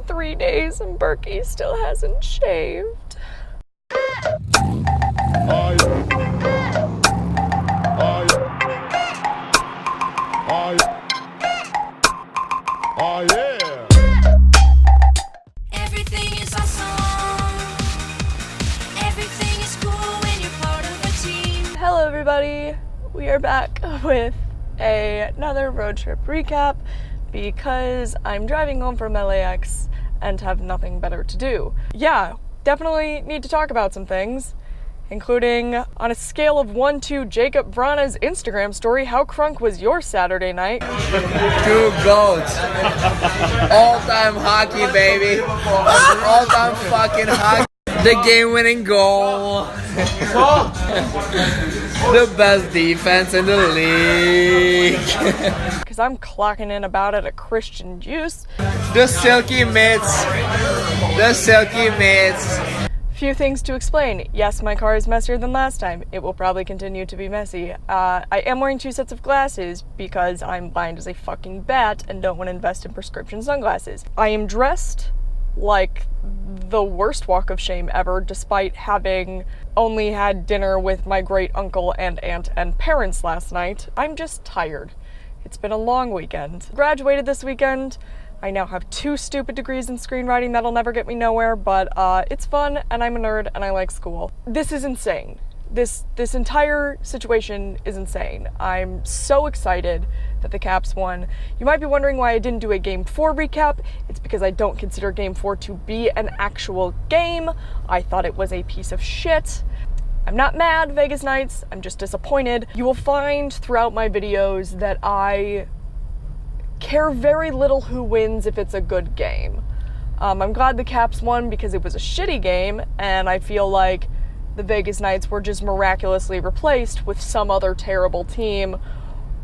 been 3 days and Berkey still hasn't shaved. Oh yeah! Everything is awesome. Everything is cool when you're part of a team. Hello everybody, we are back with another road trip recap because I'm driving home from LAX and have nothing better to do. Yeah, definitely need to talk about some things, including on a scale of 1 to Jacob Vrana's Instagram story, how crunk was your Saturday night? 2 goats. All-time hockey, baby. All-time fucking hockey. The game-winning goal. The best defense in the league. Because I'm clocking in about it at Christian Juice. The silky mitts. The silky mitts. Few things to explain. Yes, my car is messier than last time. It will probably continue to be messy. I am wearing 2 sets of glasses because I'm blind as a fucking bat and don't want to invest in prescription sunglasses. I am dressed like the worst walk of shame ever, despite having only had dinner with my great uncle and aunt and parents last night. I'm just tired. It's been a long weekend. Graduated this weekend. I now have 2 stupid degrees in screenwriting that'll never get me nowhere, but it's fun, and I'm a nerd, and I like school. This is insane. This entire situation is insane. I'm so excited that the Caps won. You might be wondering why I didn't do a Game 4 recap. It's because I don't consider Game 4 to be an actual game. I thought it was a piece of shit. I'm not mad, Vegas Knights. I'm just disappointed. You will find throughout my videos that I care very little who wins if it's a good game. I'm glad the Caps won because it was a shitty game, and I feel like the Vegas Knights were just miraculously replaced with some other terrible team,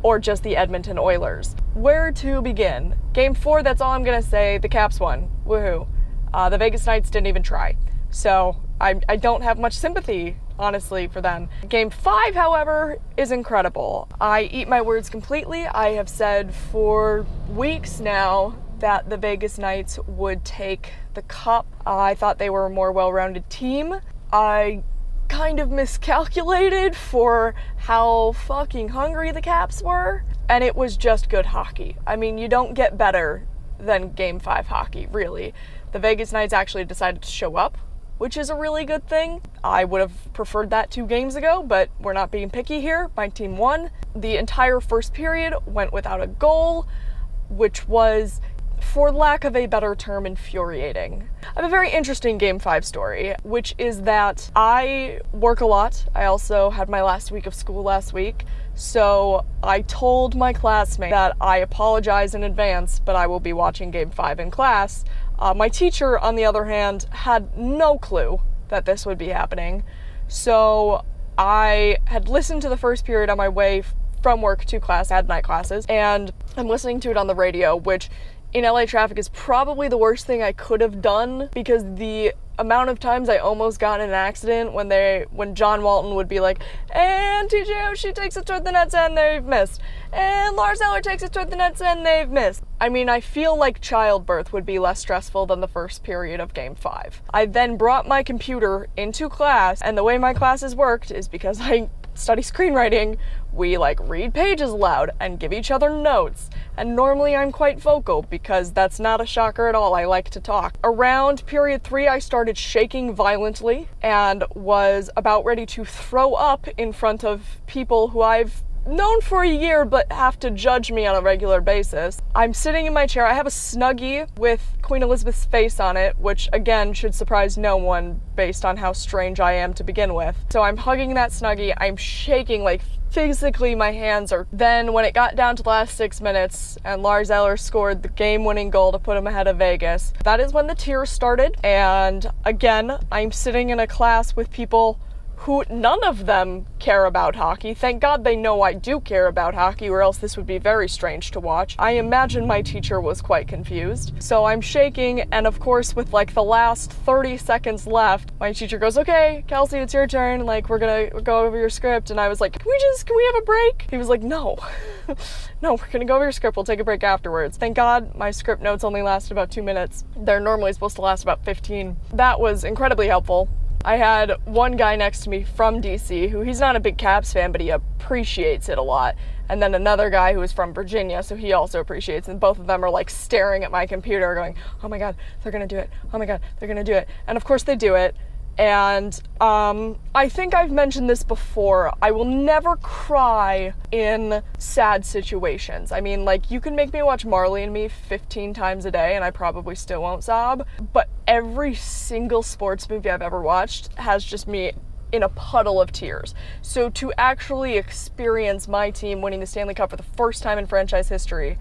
or just the Edmonton Oilers. Where to begin? Game 4, that's all I'm gonna say. The Caps won. Woohoo. The Vegas Knights didn't even try. So I don't have much sympathy, honestly, for them. Game 5, however, is incredible. I eat my words completely. I have said for weeks now that the Vegas Knights would take the cup. I thought they were a more well-rounded team. I kind of miscalculated for how fucking hungry the Caps were, and it was just good hockey. I mean, you don't get better than Game 5 hockey, really. The Vegas Knights actually decided to show up, which is a really good thing. I would have preferred that 2 games ago, but we're not being picky here. My team won. The entire first period went without a goal, which was, for lack of a better term, infuriating. I have a very interesting Game 5 story, which is that I work a lot. I also had my last week of school last week, so I told my classmate that I apologize in advance, but I will be watching Game 5 in class. My teacher, on the other hand, had no clue that this would be happening, so I had listened to the first period on my way from work to class. I had night classes, and I'm listening to it on the radio, which in LA traffic is probably the worst thing I could have done, because the amount of times I almost got in an accident when John Walton would be like, and TJ Oshie takes it toward the nets and they've missed, and Lars Eller takes it toward the nets and they've missed. I mean, I feel like childbirth would be less stressful than the first period of Game 5. I then brought my computer into class, and the way my classes worked is because I study screenwriting, we read pages aloud and give each other notes. And normally I'm quite vocal because that's not a shocker at all. I like to talk. Around period 3, I started shaking violently and was about ready to throw up in front of people who I've known for a year but have to judge me on a regular basis. I'm sitting in my chair. I have a Snuggie with Queen Elizabeth's face on it, which again should surprise no one based on how strange I am to begin with. So I'm hugging that Snuggie. I'm shaking, physically my hands are. Then when it got down to the last 6 minutes and Lars Eller scored the game-winning goal to put him ahead of Vegas, that is when the tears started. And again, I'm sitting in a class with people who none of them care about hockey. Thank God they know I do care about hockey, or else this would be very strange to watch. I imagine my teacher was quite confused. So I'm shaking, and of course with like the last 30 seconds left, my teacher goes, okay, Kelsey, it's your turn, like we're gonna go over your script. And I was like, can we have a break? He was like, no. No, we're gonna go over your script, we'll take a break afterwards. Thank God my script notes only lasted about 2 minutes. They're normally supposed to last about 15. That was incredibly helpful. I had one guy next to me from DC who, he's not a big Caps fan, but he appreciates it a lot. And then another guy who is from Virginia, so he also appreciates it. And both of them are like staring at my computer going, oh my God, they're gonna do it. Oh my God, they're gonna do it. And of course they do it. And I think I've mentioned this before. I will never cry in sad situations. I mean, like, you can make me watch Marley and Me 15 times a day and I probably still won't sob. But every single sports movie I've ever watched has just me in a puddle of tears. So to actually experience my team winning the Stanley Cup for the first time in franchise history,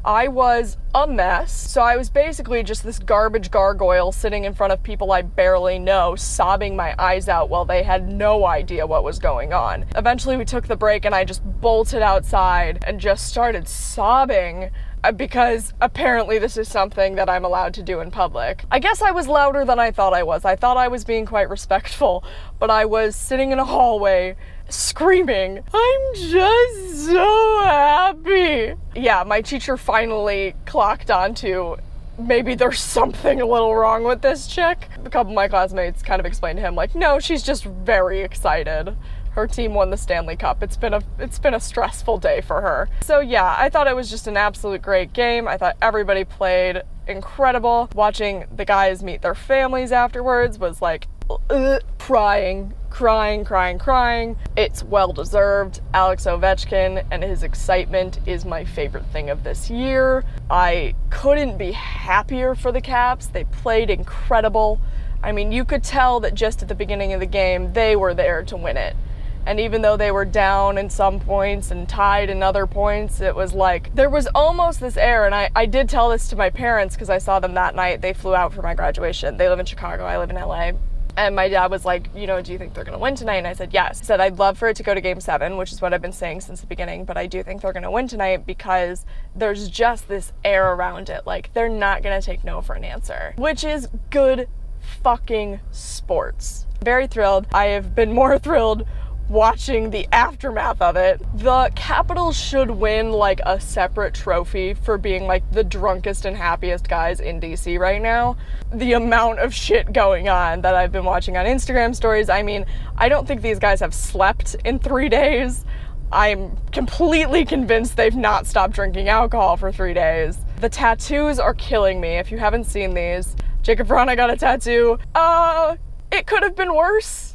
I was a mess. So I was basically just this garbage gargoyle sitting in front of people I barely know, sobbing my eyes out while they had no idea what was going on. Eventually we took the break and I just bolted outside and just started sobbing, because apparently this is something that I'm allowed to do in public. I guess I was louder than I thought I was. I thought I was being quite respectful, but I was sitting in a hallway screaming, I'm just so happy. Yeah, my teacher finally clocked onto maybe there's something a little wrong with this chick. A couple of my classmates kind of explained to him, like, no, she's just very excited. Her team won the Stanley Cup. It's been a stressful day for her. So yeah, I thought it was just an absolute great game. I thought everybody played incredible. Watching the guys meet their families afterwards was like crying. It's well deserved. Alex Ovechkin and his excitement is my favorite thing of this year. I couldn't be happier for the Caps. They played incredible. I mean, you could tell that just at the beginning of the game, they were there to win it. And even though they were down in some points and tied in other points, it was like, there was almost this air, and I did tell this to my parents because I saw them that night. They flew out for my graduation. They live in Chicago, I live in LA. And my dad was like, you know, do you think they're gonna win tonight? And I said, yes. He said, I'd love for it to go to Game 7, which is what I've been saying since the beginning, but I do think they're gonna win tonight because there's just this air around it. Like, they're not gonna take no for an answer, which is good fucking sports. Very thrilled. I have been more thrilled watching the aftermath of it. The Capitals should win like a separate trophy for being like the drunkest and happiest guys in DC right now. The amount of shit going on that I've been watching on Instagram stories. I mean, I don't think these guys have slept in 3 days. I'm completely convinced they've not stopped drinking alcohol for 3 days. The tattoos are killing me. If you haven't seen these, Jacob Vrana got a tattoo. It could have been worse.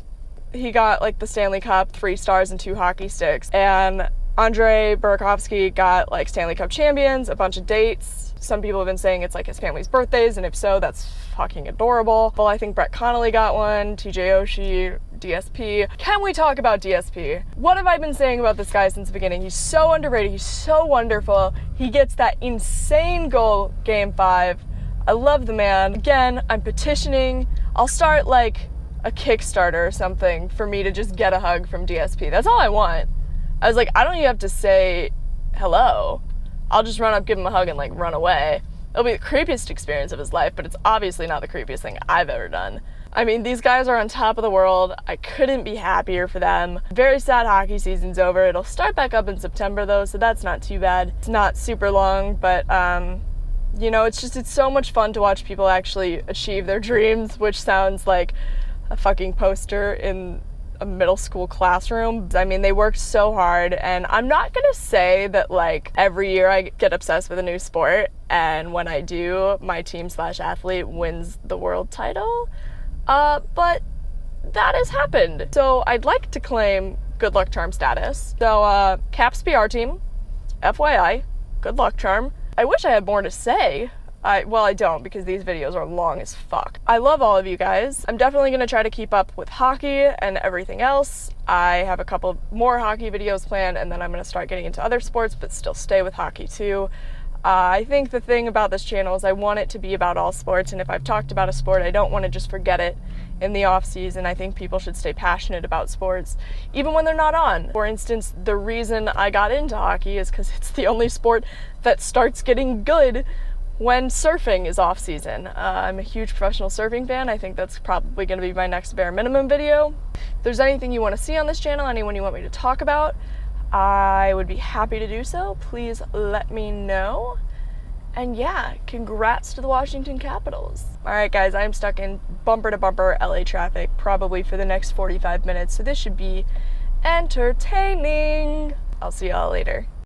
He got like the Stanley Cup, 3 stars and 2 hockey sticks. And Andrei Burakovsky got like Stanley Cup champions, a bunch of dates. Some people have been saying it's like his family's birthdays, and if so, that's fucking adorable. Well, I think Brett Connolly got one, TJ Oshie, DSP. Can we talk about DSP? What have I been saying about this guy since the beginning? He's so underrated, he's so wonderful. He gets that insane goal, Game 5. I love the man. Again, I'm petitioning. I'll start like a Kickstarter or something for me to just get a hug from DSP. That's all I want. I was like, I don't even have to say hello. I'll just run up, give him a hug, and like run away. It'll be the creepiest experience of his life, but it's obviously not the creepiest thing I've ever done. I mean, these guys are on top of the world. I couldn't be happier for them. Very sad hockey season's over. It'll start back up in September though, so that's not too bad. It's not super long, but you know, it's so much fun to watch people actually achieve their dreams, which sounds like a fucking poster in a middle school classroom. I mean, they worked so hard, and I'm not gonna say that like every year I get obsessed with a new sport, and when I do, my team/athlete wins the world title, but that has happened. So I'd like to claim good luck charm status. So Caps PR team, FYI, good luck charm. I wish I had more to say. Well, I don't, because these videos are long as fuck. I love all of you guys. I'm definitely gonna try to keep up with hockey and everything else. I have a couple more hockey videos planned, and then I'm gonna start getting into other sports, but still stay with hockey too. I think the thing about this channel is I want it to be about all sports, and if I've talked about a sport, I don't want to just forget it in the off season. I think people should stay passionate about sports even when they're not on. For instance, the reason I got into hockey is because it's the only sport that starts getting good when surfing is off season. I'm a huge professional surfing fan. I think that's probably going to be my next bare minimum video. If there's anything you want to see on this channel, anyone you want me to talk about, I would be happy to do so. Please let me know. And yeah, congrats to the Washington Capitals. All right, guys, I'm stuck in bumper to bumper LA traffic probably for the next 45 minutes, so this should be entertaining. I'll see y'all later.